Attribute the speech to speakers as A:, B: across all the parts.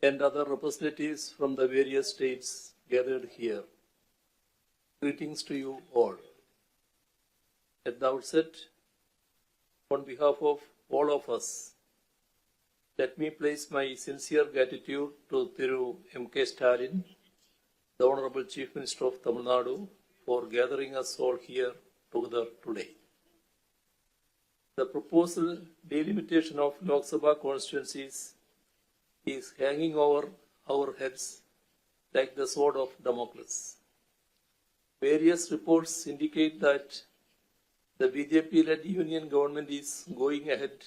A: and other representatives from the various states gathered here. Greetings to you all. At the outset, on behalf of all of us, let me place my sincere gratitude to Thiru M.K. Stalin, the Honorable Chief Minister of Tamil Nadu, for gathering us all here together today. The proposed delimitation of Lok Sabha constituencies is hanging over our heads like the sword of Damocles. Various reports indicate that the BJP-led union government is going ahead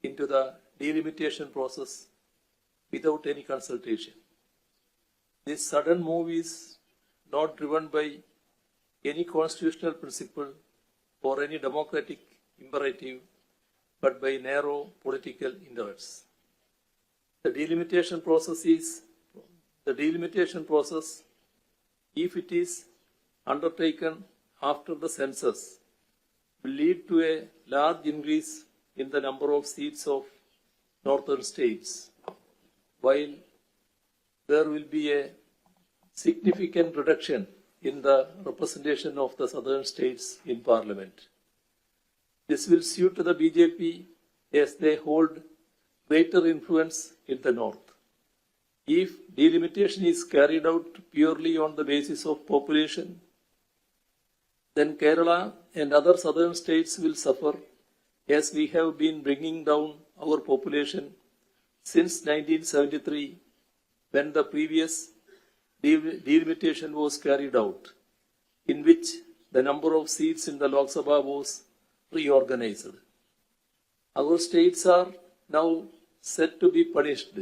A: into the delimitation process without any consultation. This sudden move is not driven by any constitutional principle or any democratic imperative, but by narrow political interests. The delimitation process, if it is undertaken after the census, will lead to a large increase in the number of seats of northern states, while there will be a significant reduction in the representation of the southern states in parliament. This will suit the BJP as they hold greater influence in the north. If delimitation is carried out purely on the basis of population, then Kerala and other southern states will suffer, as we have been bringing down our population since 1973, when the previous delimitation was carried out, in which the number of seats in the Lok Sabha was reorganized. Our states are now set to be punished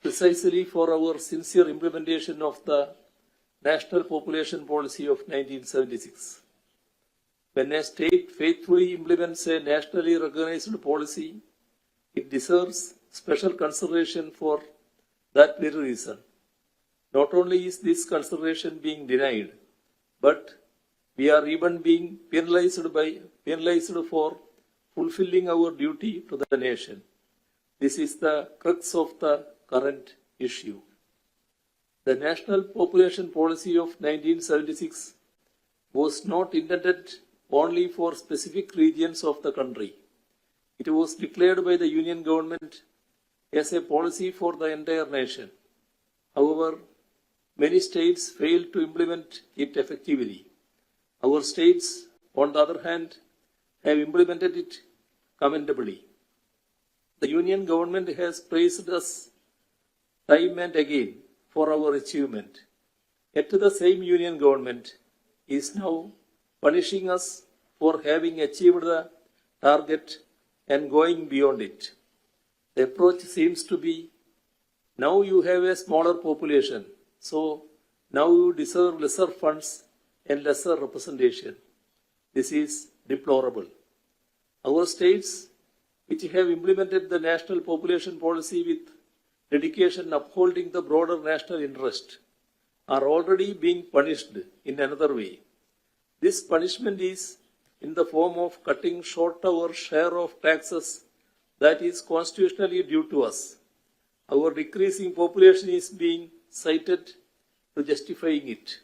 A: precisely for our sincere implementation of the National Population Policy of 1976. When a state faithfully implements a nationally recognized policy, it deserves special consideration for that very reason. Not only is this consideration being denied, but we are even being penalized for fulfilling our duty to the nation. This is the crux of the current issue. The National Population Policy of 1976 was not intended only for specific regions of the country. It was declared by the Union government as a policy for the entire nation. However, many states failed to implement it effectively. Our states, on the other hand, have implemented it commendably. The Union government has praised us time and again for our achievement. Yet the same Union government is now punishing us for having achieved the target and going beyond it. The approach seems to be, now you have a smaller population, so now you deserve lesser funds and lesser representation. This is deplorable. Our states, which have implemented the national population policy with dedication upholding the broader national interest, are already being punished in another way. This punishment is in the form of cutting short our share of taxes that is constitutionally due to us. Our decreasing population is being cited to justifying it.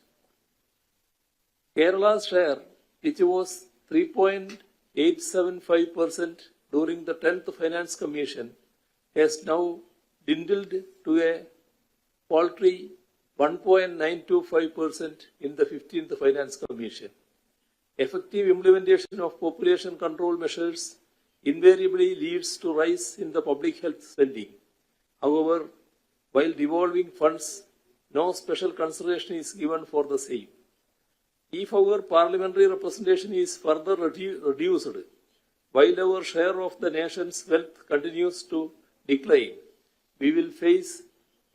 A: Kerala's share, which was 3.875% during the 10th Finance Commission, has now dwindled to a paltry 1.925% in the 15th Finance Commission. Effective implementation of population control measures invariably leads to rise in the public health spending. However, while devolving funds, no special consideration is given for the same. If our parliamentary representation is further reduced, while our share of the nation's wealth continues to decline, we will face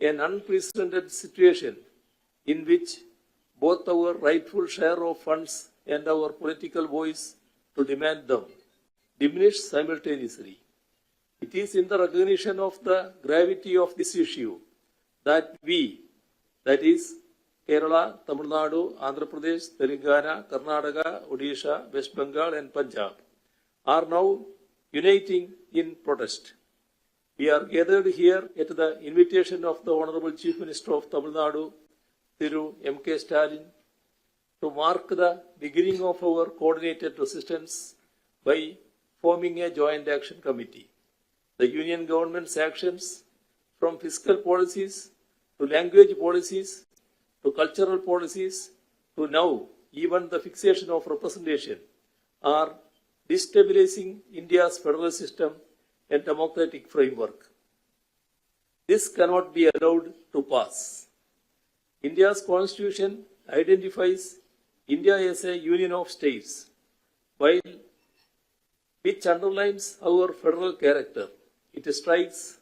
A: an unprecedented situation in which both our rightful share of funds and our political voice to demand them diminish simultaneously. It is in the recognition of the gravity of this issue that we, that is Kerala, Tamil Nadu, Andhra Pradesh, Telangana, Karnataka, Odisha, West Bengal and Punjab, are now uniting in protest. We are gathered here at the invitation of the Honorable Chief Minister of Tamil Nadu, Thiru M.K. Stalin, to mark the beginning of our coordinated resistance by forming a joint action committee. The Union government's actions, from fiscal policies to language policies to cultural policies to now even the fixation of representation, are destabilizing India's federal system and democratic framework. This cannot be allowed to pass. India's constitution identifies India as a union of states, which underlines our federal character. It strikes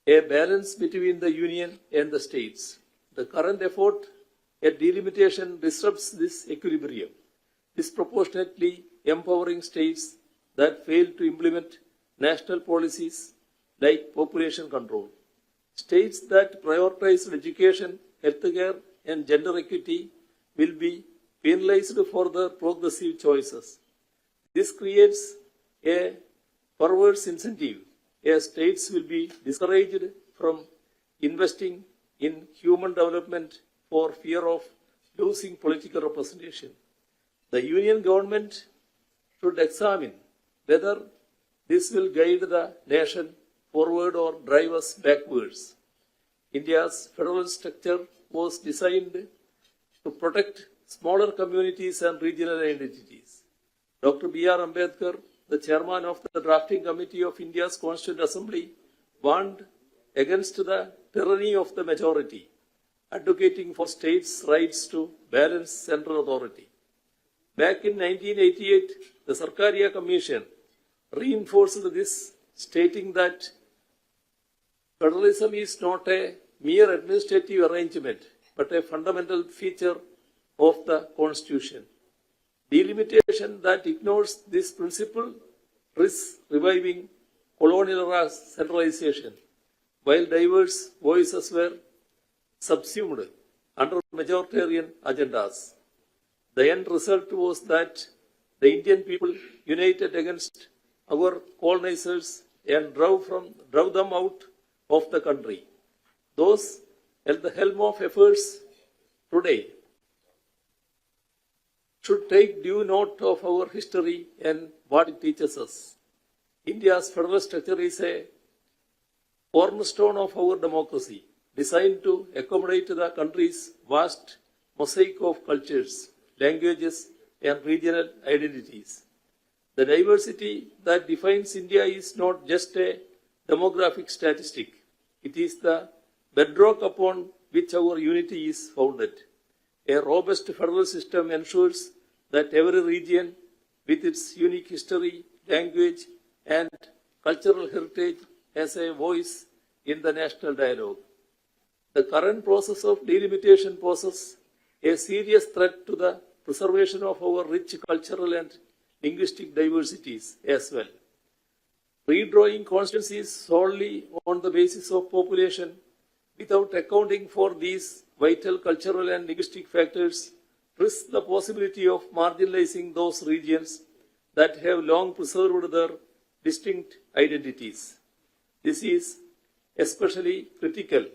A: a balance between the union and the states. The current effort at delimitation disrupts this equilibrium, disproportionately empowering states that fail to implement national policies like population control. States that prioritize education, healthcare, and gender equity will be penalized for their progressive choices. This creates a perverse incentive, as states will be discouraged from investing in human development for fear of losing political representation. The union government should examine whether this will guide the nation forward or drive us backwards. India's federal structure was designed to protect smaller communities and regional identities. Dr. B.R. Ambedkar, the chairman of the drafting committee of India's Constituent Assembly, warned against the tyranny of the majority, advocating for states' rights to balance central authority. Back in 1988, the Sarkaria Commission reinforced this, stating that federalism is not a mere administrative arrangement, but a fundamental feature of the Constitution. Delimitation that ignores this principle risks reviving colonial centralization, while diverse voices were subsumed under majoritarian agendas. The end result was that the Indian people united against our colonizers and drove them out of the country. Those at the helm of affairs today should take due note of our history and what it teaches us. India's federal structure is a cornerstone of our democracy, designed to accommodate the country's vast mosaic of cultures, languages, and regional identities. The diversity that defines India is not just a demographic statistic. It is the bedrock upon which our unity is founded. A robust federal system ensures that every region, with its unique history, language, and cultural heritage, has a voice in the national dialogue. The current process of delimitation poses a serious threat to the preservation of our rich cultural and linguistic diversities as well. Redrawing constituencies solely on the basis of population without accounting for these vital cultural and linguistic factors risks the possibility of marginalizing those regions that have long preserved their distinct identities. This is especially critical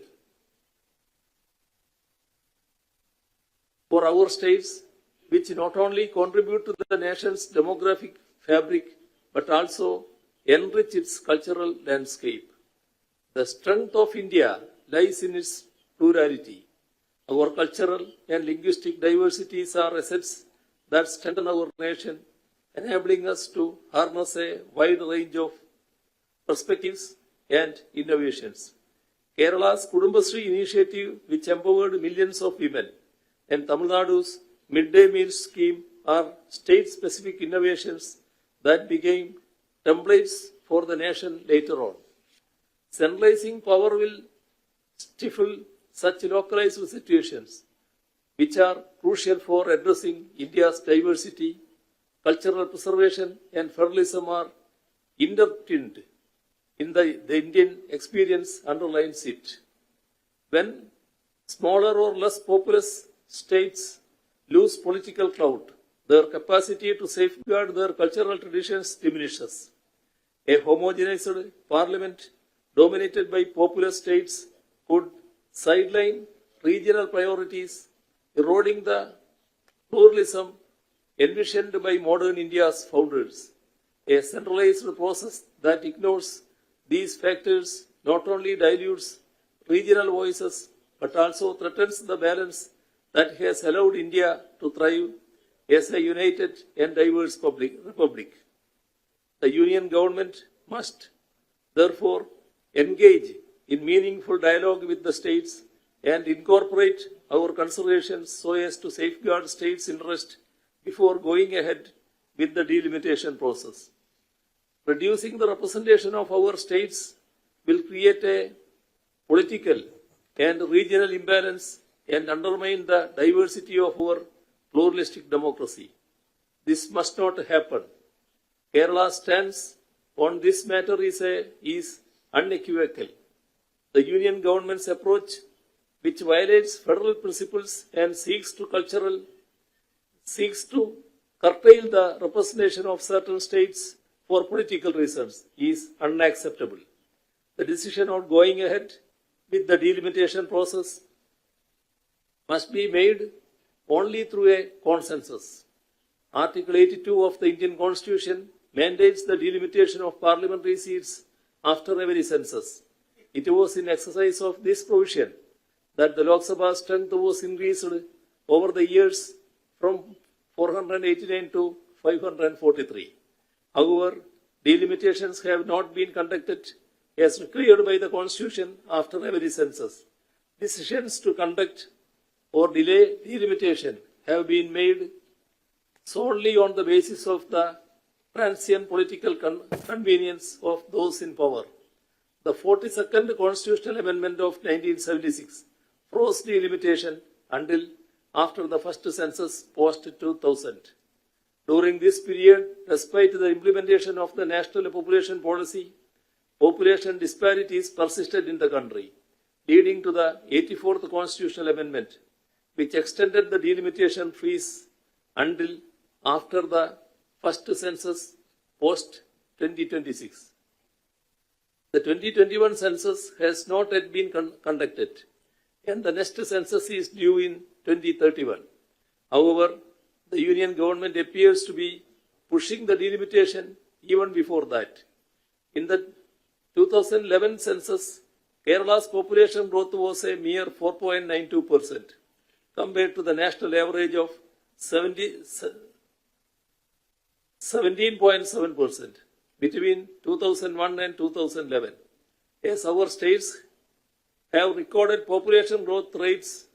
A: for our states, which not only contribute to the nation's demographic fabric, but also enrich its cultural landscape. The strength of India lies in its plurality. Our cultural and linguistic diversities are assets that strengthen our nation, enabling us to harness a wide range of perspectives and innovations. Kerala's Kudumbashree initiative, which empowered millions of women, and Tamil Nadu's midday meal scheme are state-specific innovations that became templates for the nation later on. Centralizing power will stifle such localized situations, which are crucial for addressing India's diversity. Cultural preservation and federalism are intertwined in the Indian experience underlines it. When smaller or less populous states lose political clout, their capacity to safeguard their cultural traditions diminishes. A homogenized parliament dominated by populous states could sideline regional priorities, eroding the pluralism envisioned by modern India's founders. A centralized process that ignores these factors not only dilutes regional voices but also threatens the balance that has allowed India to thrive as a united and diverse republic. The Union government must therefore engage in meaningful dialogue with the states and incorporate our considerations so as to safeguard states' interest before going ahead with the delimitation process. Reducing the representation of our states will create a political and regional imbalance and undermine the diversity of our pluralistic democracy. This must not happen. Kerala's stance on this matter is unequivocal. The Union government's approach, which violates federal principles and seeks to curtail the representation of certain states for political reasons, is unacceptable. The decision on going ahead with the delimitation process must be made only through a consensus. Article 82 of the Indian Constitution mandates the delimitation of parliamentary seats after every census. It was in exercise of this provision that the Lok Sabha strength was increased over the years from 489 to 543. However, delimitations have not been conducted as required by the Constitution after every census. Decisions to conduct or delay delimitation have been made solely on the basis of the transient political convenience of those in power. The 42nd Constitutional Amendment of 1976 froze delimitation until after the first census post-2000. During this period, despite the implementation of the National Population Policy, population disparities persisted in the country, leading to the 84th Constitutional Amendment, which extended the delimitation freeze until after the first census post-2026. The 2021 census has not yet been conducted, and the next census is due in 2031. However, the Union government appears to be pushing the delimitation even before that. In the 2011 census, Kerala's population growth was a mere 4.92% compared to the national average of 17.7% between 2001 and 2011. As our states have recorded population growth rates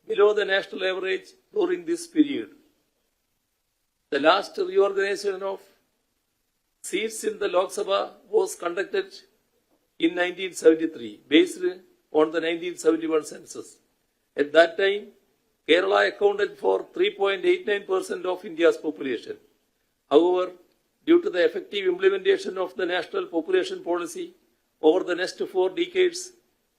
A: below the national average during this period. The last reorganization of seats in the Lok Sabha was conducted in 1973, based on the 1971 census. At that time, Kerala accounted for 3.89% of India's population. However, due to the effective implementation of the National Population Policy over the next 4 decades,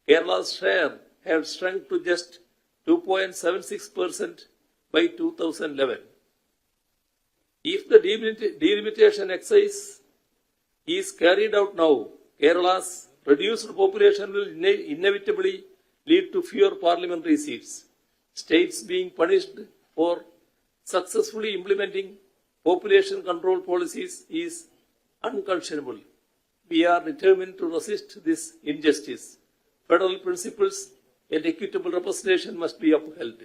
A: Kerala's share had shrunk to just 2.76% by 2011. If the delimitation exercise is carried out now, Kerala's reduced population will inevitably lead to fewer parliamentary seats. States being punished for successfully implementing population control policies is unconscionable. We are determined to resist this injustice. Federal principles and equitable representation must be upheld.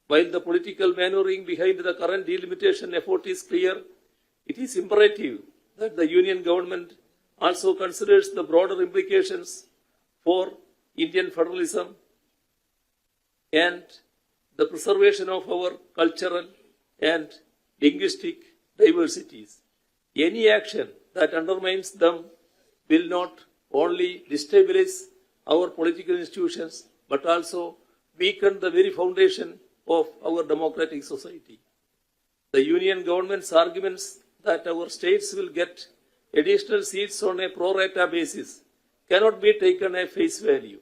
A: While the political maneuvering behind the current delimitation effort is clear, it is imperative that the Union government also considers the broader implications for Indian federalism and the preservation of our cultural and linguistic diversities. Any action that undermines them will not only destabilize our political institutions but also weaken the very foundation of our democratic society. The Union government's arguments that our states will get additional seats on a pro rata basis cannot be taken at face value.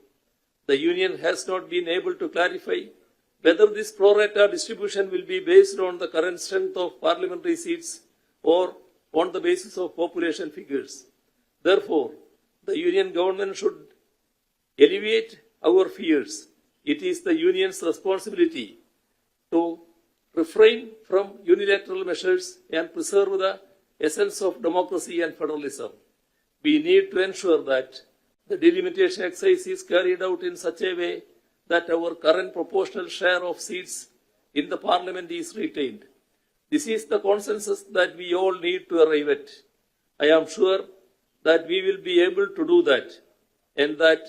A: The Union has not been able to clarify whether this pro rata distribution will be based on the current strength of parliamentary seats or on the basis of population figures. Therefore, the Union government should alleviate our fears. It is the Union's responsibility to refrain from unilateral measures and preserve the essence of democracy and federalism. We need to ensure that the delimitation exercise is carried out in such a way that our current proportional share of seats in the parliament is retained. This is the consensus that we all need to arrive at. I am sure that we will be able to do that, and that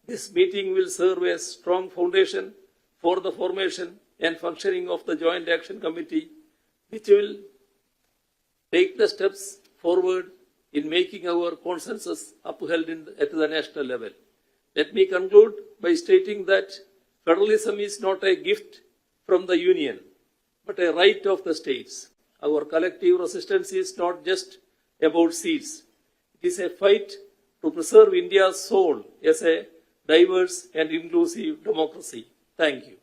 A: this meeting will serve as a strong foundation for the formation and functioning of the Joint Action Committee, which will take the steps forward in making our consensus upheld at the national level. Let me conclude by stating that federalism is not a gift from the Union, but a right of the states. Our collective resistance is not just about seats. It is a fight to preserve India's soul as a diverse and inclusive democracy. Thank you.